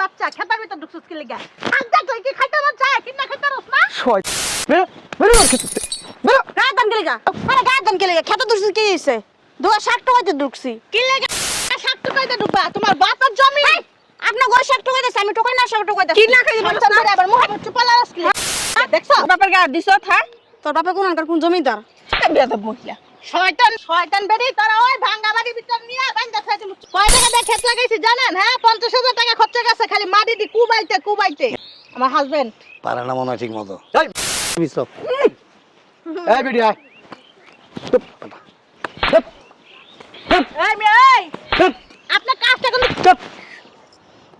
বাচ্চা খেতার ভিতর ঢুকছিস কি লাগা আড্ডা তুই কি খাইতে মন চায় কি না খাইতে রস না শয় বেরো বেরো বেরো গাদন কি লাগা আরে গাদন কি লাগা খেতে ঢুকছিস কি হইছে 260 টাকাতে ঢুকছি কি লাগা 60 টাকাতে ঢুকবা তোমার বাপের জমি আপনার ঘরে 60 টাকা দিছে আমি টোকাই না 60 টাকা দিছি কি না খাই বাচ্চা ধরে আবার মুখ চুপালা রস কি দেখছো বাপের গা দিছ হ্যাঁ তোর বাপে কোনকার কোন জমিদার বেয়াদব মহিলা শয়তান শয়তান বেরি তোরা ওই ভাঙা বাড়ি ভিতর নিয়ে বান্দা খাইতে কয় টাকা দিয়ে ক্ষেত লাগাইছি জানেন হ্যাঁ 50,000 টাকা খরচ গেছে খালি মাটি দি কুবাইতে আমার হাজবেন্ড পারে না মনে হয় ঠিক মতো এই মিছো এই বেডি আয় চুপ চুপ এই মেয়ে আপনার কাজটা কোন চুপ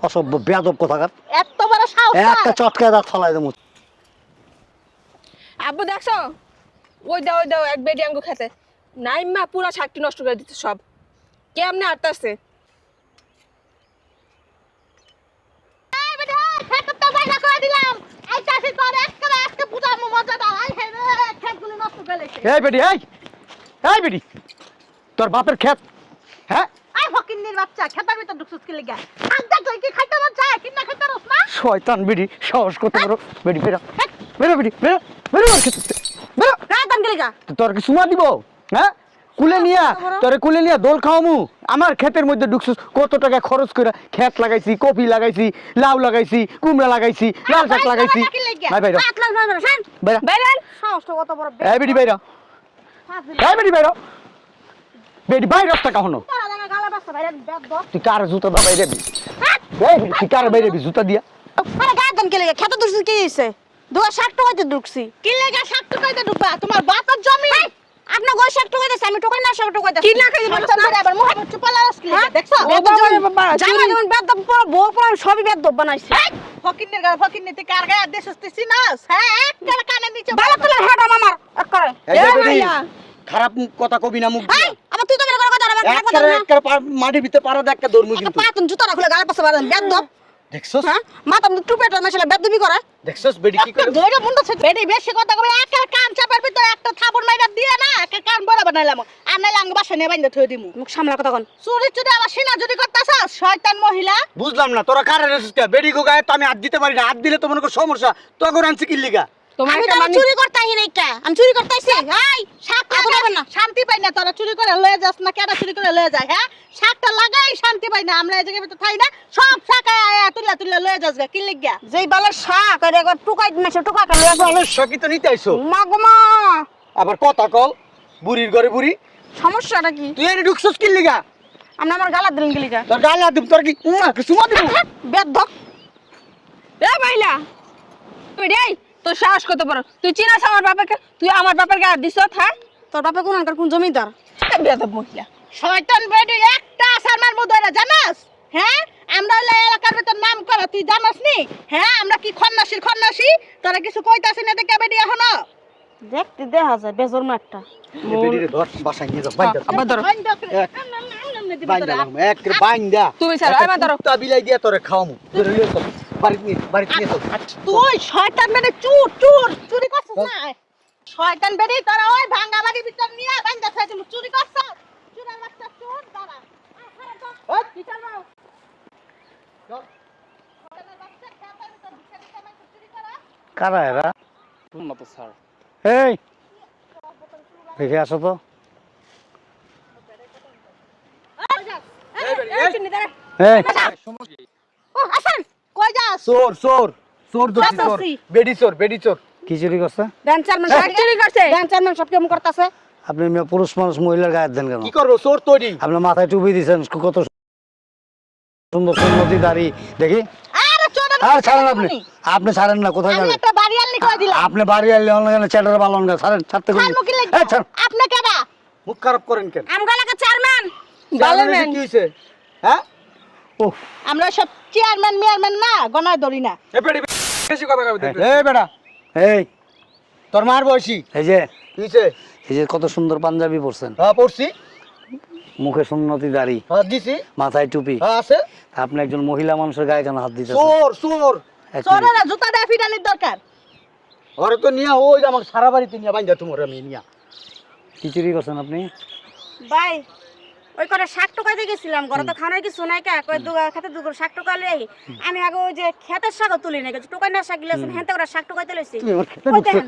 অসভ্য বেয়াদব কথাকার এত বড় সাহস একটা চটকা দাঁত ফলাই দেবো আব্বু দেখছো ওই দাও এক বেডি আঙ্গু খেতে নাইমা পুরা শাকটি নষ্ট করে দিতে সব কেমনে আটতাছে এই বেটা খেত তো বাইরে করে দিলাম এই চাষি তোর একটা বুঝামু মজা দাও আই হে রে খেতগুলো নষ্ট করে লেছে এই বেডি এই বেডি তোর বাপের ক্ষেত হ্যাঁ আই ফকিন্নির বাচ্চা খেতার ভিতর ঢুকছিস কি লাগা আড্ডা তুই কি খাইতে মন চায় কি না খাইতে রস না শয়তান বেডি সাহস করতে পারো বেডি বেরো বেরো বেডি বেরো বেরো বেরো গাদন কি লাগা তোর কি সুমা দিব হ্যাঁ কুলে নিয়া তোরে কুলে নিয়া দোল খাওয়ামু আমার ক্ষেতের মধ্যে ঢুকছিস কত টাকা খরচ করে ক্ষেত লাগাইছি কপি লাগাইছি লাউ লাগাইছি কুমড়া লাগাইছি লাল শাক লাগাইছি ভাই বাইরো বাইরা বাইরেন সাহসটা কত বড় এই বেডি বাইরো এই বেডি বাইরো বেডি বাইরো টাকা হনো গালা বাসা বাইরে ব্যাগ দাও তুই কার জুতা দা বাইরে বি এই বেডি তুই কার বাইরে বি জুতা দিয়া আরে গাদন কি লাগা খেতে ঢুকছিস কি হইছে 260 টাকাতে ঢুকছি কি লাগা 60 টাকাতে ঢুকবা তোমার বাপের জমি আপনার ঘরে 60 টাকা দিছে আমি টোকাই না 60 টাকা দিছি কি না খাই বাচ্চা ধরে আবার মুখ চুপালা রস কি দেখছো বাবা জামা যেমন বেদব পুরো বউ পুরো সবই বেদব বানাইছে ফকিন্নের গায়ে ফকিন্নিতে কার গায়ে দেশ হস্তিছি না হ্যাঁ একটা কানে নিচে ভালো তোলা হেড আমার এক করে এই যে এ বেডি ভাইয়া। খারাপ কথা কবি না মুখ এই আবার তুই তো মেরে কথা আমার খারাপ কথা না একটা মাটির ভিতরে পারা দেখ একটা দৌড়মু কিন্তু পাতুন জুতা রাখলে গালে পাশে বাড়ান বেদব দেখছস হ্যাঁ মাথা মধ্যে টুপেটা মেশালে বেদবি করে দেখছস বেডি কি করে ধৈর্য বন্ধ আছে বেডি বেশি কথা কবে একটা কান চাপার ভিতর একটা থাপড় মাইরা দিয়ে না একটা কান বড় বানাইলাম আর নাইলে আঙ্গ বাসা নিয়ে বাইন্দা থই দিমু মুখ সামলা কথা কোন চুরি চুরি আবার সিনা যদি করতাছস শয়তান মহিলা বুঝলাম না তোরা কারে রেসিস কে বেডি গো গায়ে তো আমি হাত দিতে পারি না হাত দিলে তো মনে কর সমস্যা তোকে আনছি কি লিগা তোমার আমি একটা তো মানে চুরি করতাই নাই কা আমি চুরি করতাইছি এই শাক লাগাবেন না শান্তি পাই না তোরা চুরি করে লয়ে যাস না কেডা চুরি করে লয়ে যায় হ্যাঁ শাকটা লাগাই শান্তি পাই না আমরা এই জায়গায় তো থাই না সব শাক আয়া তুলা লয়ে যাস গা কি লিগা যেই বালের শাক আর একবার টুকাই দিনছে টুকাটা লয়ে যাস মানুষ সকি তো নিতে আইছো মা গো মা আবার কথা কল বুড়ির ঘরে বুড়ি সমস্যাটা কি তুই এর ঢুকছস কি লিগা আপনি আমার গালা দিলেন কি লিগা তোর গালে হাত দিব তোর কি সুমা দিব বেদব এ ভাইলা বেডি তোর সাহস কত বড় তুই চিনাস আমার বাবাকে তুই আমার বাপের গা দিছ হ্যাঁ তোর বাপে কোনকার কোন জমিদার বেয়াদব মহিলা শয়তান বেডি একটা আসার মার মুদরা জানাস হ্যাঁ আমরা হলো এলাকার ভিতর নাম করা তুই জানাস নি হ্যাঁ আমরা কি খন্নাসি তোরা কিছু কইতাছিস না দেখে বেডি এখনো দেখতে দেখা যায় বেজরমা একটা বেডি রে ধর বাসায় নিয়ে যা বাইন্দা আবার ধরো বাইন্দা এক রে বাইন্দা তুমি ছাড়ো, আমার ধরো। তা বিলাই দিয়া তোরে খাওয়ামু তোরে লিয়ে চল বাড়ি নিয়ে চল তুই শয়তান বেডি চুরি করছিস না শয়তান বেডি তোরা ওই ভাঙা বাড়ি ভিতর নিয়ে বান্দা খাইতে চুরি করছস চুরার বাচ্চা চোর দাঁড়া ওই বিচার দাও চল শয়তানের বাচ্চা খেতার ভিতর ঢুকে ঢুকে আমাকে চুরি করা কারা এরা না তো স্যার এই দেখে আসো তো এই ও হাসান কই যাস চোর চোর চোর ধরছি চোর যাচ্ছি। বেডি চোর কি চুরি করছে ব্যাংক চেয়ারম্যান ব্যাংক চুরি করছে? ব্যাংক চেয়ারম্যান সব কেমন করতেছে আপনি পুরুষ মানুষ মহিলার গায়ে দেন কেন কি করবো চোর তৈরি আপনি মাথায় টুপি দিয়েছেন কত সুন্দর সুন্দর দাড়ি দেখি আরে চোর আর ছাড়েন আপনি ছাড়েন না কোথায় আমি যাবেন একটা বাড়ি আনলি কই দিলাম আপনি বাড়ি আইলে অনলাইন চ্যাটার বালন গা ছাড়েন ছাড়তে কই ছাড়মু কি লাগবে আপনি কেডা মুখ খারাপ করেন কেন আমগা লাগা চেয়ারম্যান গালেমেন কি হইছে হ্যাঁ ওহ আমরা সব চেয়ারম্যান মেয়ারম্যান না গনায় ধরি না এ বেডি বেশি কথা কবি দেখবি এই বেটা এই তোর মার বয়সী এই যে কি হইছে এই যে কত সুন্দর পাঞ্জাবি পরছেন হ্যাঁ পরছি মুখে সুন্নতি দাড়ি হ্যাঁ দিছি মাথায় টুপি হ্যাঁ আছে আপনি একজন মহিলা মানুষের গায়ে কেন হাত দিতেছেন চোর চোর চোরেরা জুতা দেয়া ফিরানির দরকার ওরে তো নিয়া ওই যে আমার সারা বাড়িতে নিয়া বাইন্দা তোমার আমি নিয়া কি চুরি করছেন আপনি ভাই ওই করে শাক টোকাইতে গেছিলাম ঘরে তো খাওয়ার কিছু নাই কা কই খেতে দুপুর শাক টোকালে আমি আগে ওই যে ক্ষেতের শাক তুলি না টোকাই না শাক গিলাছেন হেনতে করে শাক টোকাইতে লইছি তুমি আমার খেতে ঢুকছে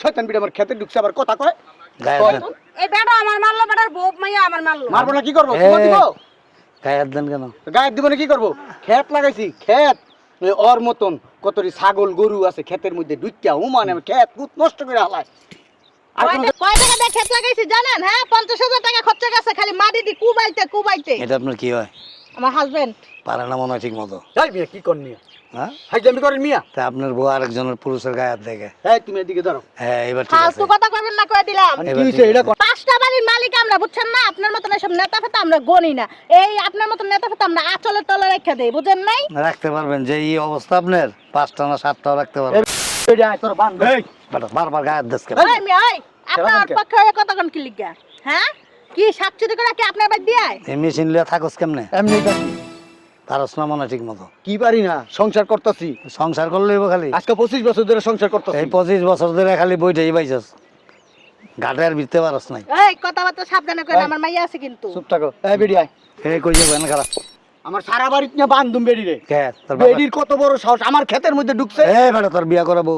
শয়তান বিড়ি আমার খেতে ঢুকছে আবার কথা কয় গায়ে দেন এই বেটা আমার মারলো বেটার বউ মাইয়া আমার মারলো মারবো না কি করবো তোমার দিব গায়ে দেন কেন গায়ে দিব না কি করবো ক্ষেত লাগাইছি ক্ষেত ওর মতন কতরি ছাগল গরু আছে ক্ষেতের মধ্যে ঢুকিয়া হুমান আমি ক্ষেত পুত নষ্ট করে হালাই আর কয় টাকা দিয়ে ক্ষেত লাগাইছি জানেন? হ্যাঁ 50,000 টাকা খরচা গেছে খালি মাটি দি কুবাইতে। এটা আপনার কি হয়? আমার হাজবেন্ড পারে না মনে হয় ঠিক মতো। যাই মিয়া কি করনি হ্যাঁ হাইজামি করেন মিয়া তা আপনার বউ আরেকজনের পুরুষের গায়ে হাত দেখে। এই তুমি এদিকে ধরো হ্যাঁ এবার ঠিক আছে। ফালতু কথা কইবেন না কই দিলাম। কি হইছে এটা কর। 5টা বাড়ির মালিক আমরা বুঝছেন না? আপনার মতন এসব নেতা ফেতা আমরা গনি না। এই আপনার মতন নেতা ফেতা আমরা আঁচলের তলে রেখে দেই, বুঝেন নাই? রাখতে পারবেন যে এই অবস্থা আপনার 5টা না 7টাও রাখতে পারবেন। এই আয় তোর বান্ধব এই বাট বারবার গায়ে হাত দেশ কেন? ওই মিয়া ওই আপনার পক্ষে ওই কথা কোন কি লিখা? হ্যাঁ? কি সাতচুরি করে কি আপনার বাড়ি দিয়ায়? এই মেশিন লিয়া থাকস কেমনে? এমনি থাকি পারস না মনে হয় ঠিক মতো। কি পারি না সংসার করতেছি সংসার করলেই খালি আজকে 25 বছর ধরে সংসার করতেছি এই 25 বছর ধরে খালি বইটাই পাইছস, ঘাটে আর বিতে পারস নাই। এই কথাবার্তা সাবধানে কইন, আমার মাইয়া আছে কিন্তু। চুপ থাকো এই বেডি আয় এই কই যাবো এনে খারাপ আমার সারা বাড়িতে নিয়ে বান্ধুম বেডি রে কে তোর বাবা? বেডির কত বড় সাহস আমার ক্ষেতের মধ্যে ঢুকছে এই বেটা তোর বিয়া করাবো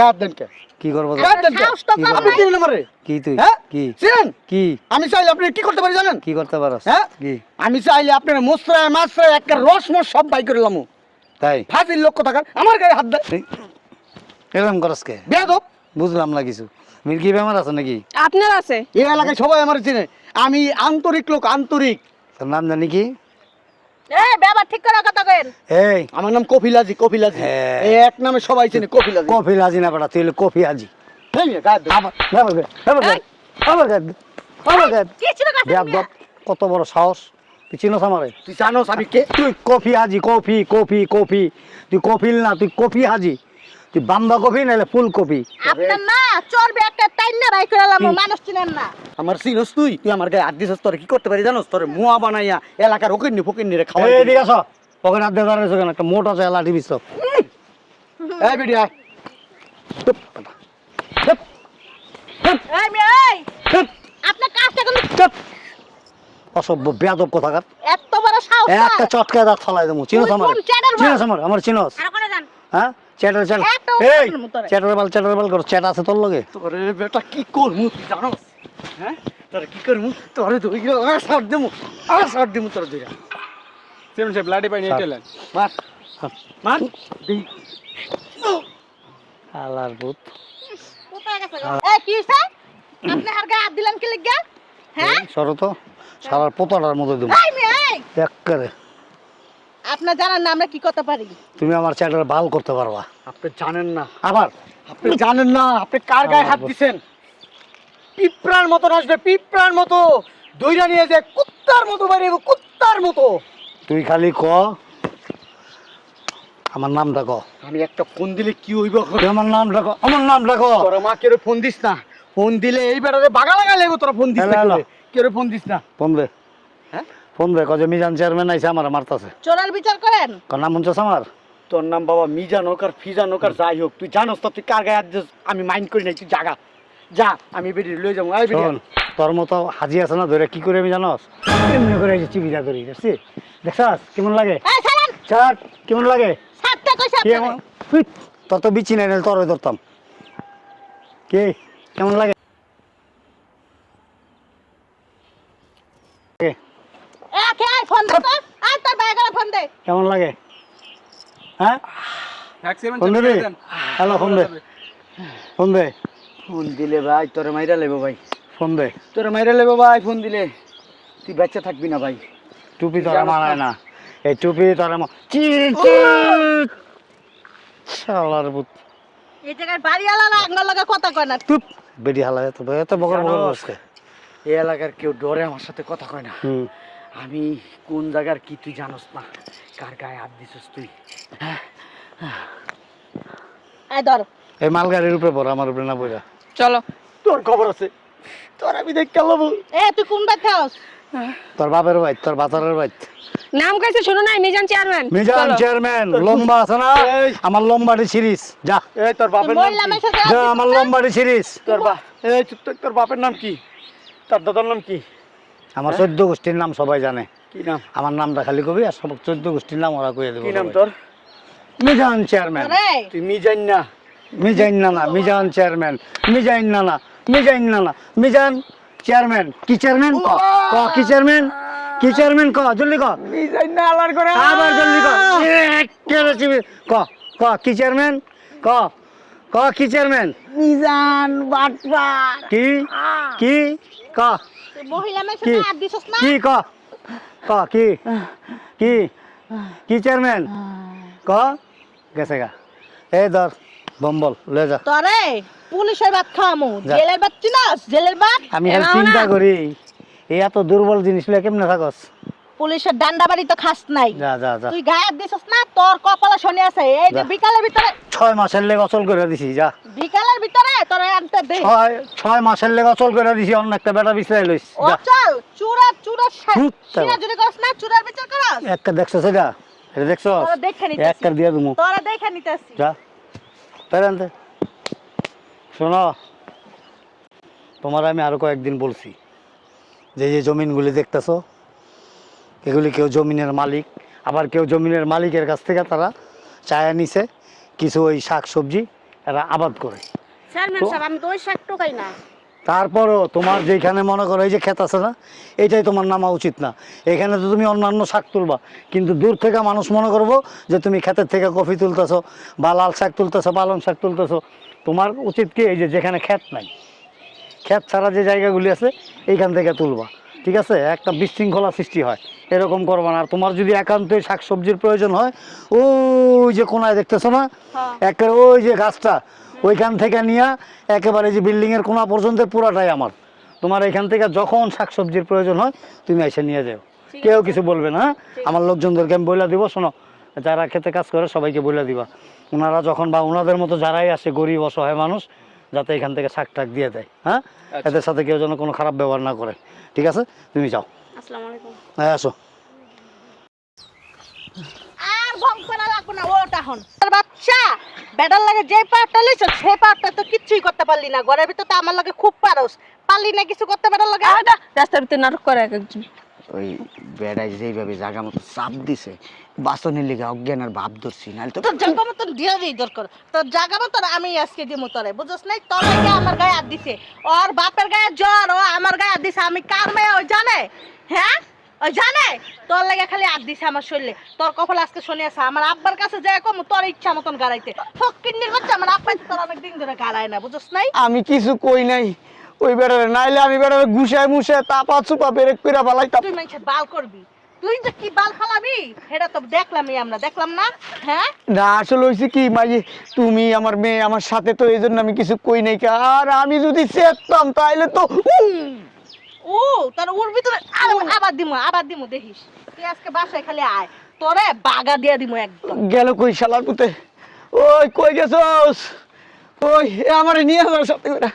গাদ দেন কে কি করবো? গাদ দেন কে সাহস তো কি কম আপনি নাই। চিনেন আমারে কি তুই হ্যাঁ কি চিনেন কি আমি চাইলে আপনি কি করতে পারি জানেন কি করতে পারস? হ্যাঁ কি আমি চাইলে আপনার মশরায় মাছরায় একটা রসমস সব বাই করে লামু তাই ফাজিল লোক থাকার আমার গায়ে হাত দেয় এরকম করস কে? বেয়াদব বুঝলাম না কিছু। মির্কি বেমার আছে নাকি? আপনার আছে এই এলাকায় সবাই আমার চিনে আমি আন্তরিক লোক আন্তরিক তোর নাম জানি কি? এই ব্যবহার ঠিক করে কথা কইন। এই আমার নাম কপিলাজি কপিলাজি হ্যাঁ। এই এক নামে সবাই চিনে কপিলাজি কফি হাজি না বেটা, তুই হলে কফি হাজি। এই মেয়ে, গায়ে দেন। আবার আবার গায়ে, আবার গায়ে, আবার গায়ে, আবার গায়ে। কি ছিল কথা? বেয়াদব, কত বড় সাহস! তুই চিনোস আমারে? তুই জানোস আমি কে তুই কফি হাজি, কফি কফি কফি। তুই কফিল না, তুই কফি হাজি। তুই বান্দা কফি নাহলে ফুল কফি। আপনার না চর্বি একটা টাইনা রাই করে লামু, মানুষ চিনেন না। আমার চিনোস তুই তুই আমার গায়ে হাত দিছস তোরে কি করতে পারি জানোস তোরে মুয়া বানাইয়া এলাকার ওকিন্নি ফকিন্নি রে খাওয়াই এই দিকে আসো, পকেট হাত দিয়ে দাঁড়াইছো কেন? একটা মোটা আছে লাঠি বিছ। এই বেডি আয় এই মিয়া এই আপনার কাজটা কিন্তু অসভ্য বেয়াদব কোথাকার। এত বড় সাহস একটা চটকায় দাঁত ফলাই দেবো। চিনোস আমার? কোন চ্যাটার বাল? চিনোস আমার চিনোস? আর করে যান হ্যাঁ চ্যাটার চ্যাটার একটা এই উদাহরণের মতো রে। চ্যাটার বাল কর। চ্যাট আছে তোর লগে? তোরে বেটা কি করমু তুই জানোস হ্যাঁ তোরে কি করমু তোরে ধরে গিয়ে আর শর্ট দেমু তোরে ধরে চেয়ারম্যান সাহেব লাঠি পাই নিয়ে চলেন। মার মার দেই আলার ভূত। কোথায় গেছে গো? এই কি হইছে? আপনি আর গায়ে হাত দিলেন কি লিগা? হ্যাঁ? সরো তো, সারার পোতাটার মধ্যে দেবো এই মিয়া এই এক্কারে। আপনি জানেন না আমরা কি করতে পারি? তুমি আমার চ্যাটার বাল করতে পারবা। আপনি জানেন না আবার আপনি জানেন না আপনি কার গায়ে হাত দিছেন পিঁপড়ার মতো আসবে পিঁপড়ার মতো দইরা নিয়ে যে কুত্তার মতো বাড়িব কুত্তার মতো তুই খালি ক আমার নামটা ক। আমি একটা ফোন দিলে কি হইব এখন? তুই আমার নামটা ক, আমার নামটা ক। তোরা মা কেউ ফোন দিস না ফোন দিলে এই বেটারে বাগা লাগা লাগবে তোরা ফোন দিস না হ্যালো, কেউ ফোন দিস না ফোন দে, হ্যাঁ ফোন দে। কজ মিজান চেয়ারম্যান আইসে আমার মারতাছে। চোরার বিচার করেন? নাম মঞ্চাস আমার? তোর নাম বাবা মিজান হোক আর ফিজান হোক আর যাই হোক তুই জানোস তো তুই কার গায়ে হাত দিস আমি মাইন্ড করি নাই তুই জাগা যা আমি বেরিয়ে লয়ে যাবো আই বেরিয়ে শোন, তোর মতো হাজি আছে না ধরে কি করে আমি জানোস? এমনি করে এই যে চিবিটা ধরি দেখছি, দেখছাস কেমন লাগে? এই ছাড়েন, চাট কেমন লাগে? সাতটা কইছে কি আপনারে। এমন? হুই, তোর তো বিচি নাই, তোর ওই ধরতাম। কে কেমন লাগে? কে, কে আই ফোন দে তো? আই তোর ভাই গেল ফোন দে। কেমন লাগে? হ্যাঁ এক চেয়ারম্যান ফোন সাহেব দিবি? দেন। হ্যালো ফোন দে, ফোন দে, ফোন দিলে ভাই তোরে মাইরা লেবো ভাই ফোন দে। তোরে মাইরা লেবো ভাই ফোন দিলে তুই বাচ্চা থাকবি না ভাই টুপি তোরা মানায় না, এই টুপি তোরা শালার ভূত। এই জায়গায় বাড়িওয়ালা না আপনার লগে কথা কয় না। চুপ বেডি হালায় তো এত বকর বকর জানোস, করছে। এই এলাকার কেউ ডরে আমার সাথে কথা কয় না হুম, আমি কোন জায়গার কি তুই জানোস না কার গায়ে হাত দিছিস তুই এই ধর। এই মালগাড়ির উপরে পড়, আমার উপরে না পড়া। চলো তোর খবর আছে তোর আমি দেখ কেলাম তুই কোন বাই থাকস? তোর বাপের বাইত, তোর বাতারের বাইত। নাম কইছে শুনো নাই মিজান চেয়ারম্যান মিজান চেয়ারম্যান লম্বা আছে না, এই। আমার লম্বাটি সিরিজ যা, এই তোর বাপের নাম মহিলা কি? মেয়ের সাথে যা আমার লম্বাটি সিরিজ। তোর এই চুপ থাক, তোর বাপের নাম কি তোর দাদার নাম কি আমার 14 গোষ্ঠীর নাম সবাই জানে। কি নাম? আমার নামটা খালি কবি আর সব 14 গোষ্ঠীর নাম ওরা কইয়া দেব। কি নাম তোর? মিজান চেয়ারম্যান। আরে তুই মিজান না। মিজান না মিজান চেয়ারম্যান। মিজান না মিজান না মিজান চেয়ারম্যান। কি চেয়ারম্যান ক কি চেয়ারম্যান? কি চেয়ারম্যান ক জলদি ক। মিজান না আলার করে। আবার জলদি ক। ক ক কি চেয়ারম্যান ক ক কি চেয়ারম্যান? মিজান বাটপার। কি কি ক তুই মহিলা মেয়ে কি হাত দিছস না? কি ক ক কি কি কি চেয়ারম্যান ক গেছে গা। এই ধর বম্বল লয়ে যা। তোরে পুলিশের ভাত খাওয়ামু, যা। জেলের ভাত চিনাস? জেলের ভাত আমি খালি চিন্তা করি এই এত দুর্বল জিনিস লয়ে কেমনে থাকস? পুলিশের ডান্ডা বাড়ি তো খাস নাই। যা যা যা। তুই গায়ে হাত দিছস না? তোর কপালে শনি আছে। এই যে যা। বিকালের ভিতরে 6 মাসের লেগে অচল করে দিছি যা। বিকালের ভিতরে তোরে আনতে দে। 6 মাসের লেগে অচল করে দিছি অন্য একটা বেটা বিছলাই লইস ও যা। চল চুরা চুরা হুম, সিনা যদি করস না চুরার বিচার করস। একটা দেখছস এটা? এটা দেখছস? তোরা দেখে নিতেছি। একটা দিয়ে দিমু তোরা দেখে নিতেছি। যা। পেরানতে শোনো, তোমার আমি আরো কয়েকদিন বলছি যে যে জমিনগুলি দেখতেছো এগুলি কেউ জমিনের মালিক, আবার কেউ জমিনের মালিকের কাছ থেকে তারা চায়া নিছে কিছু ওই শাক সবজি এরা আবাদ করে। চেয়ারম্যান সাহেব আমি তো ওই শাক টোকাই না। তারপরও তোমার যেখানে মনে করো এই যে ক্ষেত আছে না, এইটাই তোমার নামা উচিত না। এখানে তো তুমি অন্যান্য শাক তুলবা, কিন্তু দূর থেকে মানুষ মনে করবো যে তুমি ক্ষেতের থেকে কফি তুলতেছো বা লাল শাক তুলতেছো, পালং শাক তুলতেছো। তোমার উচিত কি এই যে যেখানে ক্ষেত নাই, ক্ষেত ছাড়া যে জায়গাগুলি আছে এইখান থেকে তুলবা, ঠিক আছে? একটা বিশৃঙ্খলা সৃষ্টি হয়, এরকম করবা না। আর তোমার যদি একান্তই শাক সবজির প্রয়োজন হয়, ওই যে কোনায় দেখতেছো না, একটা ওই যে গাছটা, ওইখান থেকে নিয়ে একেবারে যে বিল্ডিংয়ের কোনা পর্যন্ত পুরাটাই আমার। তোমার এখান থেকে যখন শাক সবজির প্রয়োজন হয় তুমি এসে নিয়ে যাও, কেউ কিছু বলবে না। আমার লোকজনদেরকে আমি বলে দিব, শোনো যারা খেতে কাজ করে সবাইকে বলে দিবা, ওনারা যখন বা ওনাদের মতো যারাই আসে গরিব অসহায় মানুষ যাতে এখান থেকে শাক টাক দিয়ে দেয়। হ্যাঁ, এদের সাথে কেউ যেন কোনো খারাপ ব্যবহার না করে, ঠিক আছে? তুমি যাও। আসসালামু আলাইকুম। হ্যাঁ আসো। আর ভং করা লাগবে না ওটা হন। তোর বাচ্চা বেডার লাগে যে পাটটা লইছ সেই পাটটা তো কিচ্ছুই করতে পারলি না। ঘরের ভিতর তো আমার লাগে খুব পারস, পারলি না কিছু করতে বেডার লাগে। আদা রাস্তার ভিতরে নাটক করে এক একজন। ওই বেড়াই যেইভাবে জায়গা মতো চাপ দিছে বাসনের লিগে অজ্ঞান আর ভাব ধরছি নাহলে তো তোর জায়গা মতন দিয়ে দিই দরকার। তোর জায়গা মতন আমি আজকে দিমু তোরে, বুঝছ নাই? তোর লাগে আমার গায়ে হাত দিছে, ওর বাপের গায়ে জ্বর, ও আমার গায়ে হাত দিছে। আমি কার মেয়ে ওই জানে? হ্যাঁ ওই জানে? তোর লাগে খালি হাত দিছে আমার শরীরে। তোর কপাল আজকে শুনে আছে। আমার আব্বার কাছে যাই কম তোর ইচ্ছা মতন গাড়াইতে। ফকিন্নির বাচ্চা আমার আব্বাই তো তোর অনেক দিন ধরে গাড়ায় না, বুঝছ নাই? আমি কিছু কই নাই ওই বেড়ারে, নাইলে আমি বেড়ারে ঘুষায় মুছে তাপা চুপা বেরেক করে বালাইতাম। তুই মানুষের বাল করবি, তুই যে কি বাল খালাবি সেটা তো দেখলামই, আমরা দেখলাম না? হ্যাঁ না আসলে হয়েছে কি মাই, তুমি আমার মেয়ে আমার সাথে, তো এই জন্য আমি কিছু কই নাই। আর আমি যদি চেতাম তাইলে তো ও তার ওর ভিতরে আবার দিমু দেখিস। তুই আজকে বাসায় খালি আয়, তোরে বাগা দিয়ে দিমু একদম। গেল কই শালার পুতে। ওই কই গেছস? ওই আমারে নিয়ে আমার সাথে করে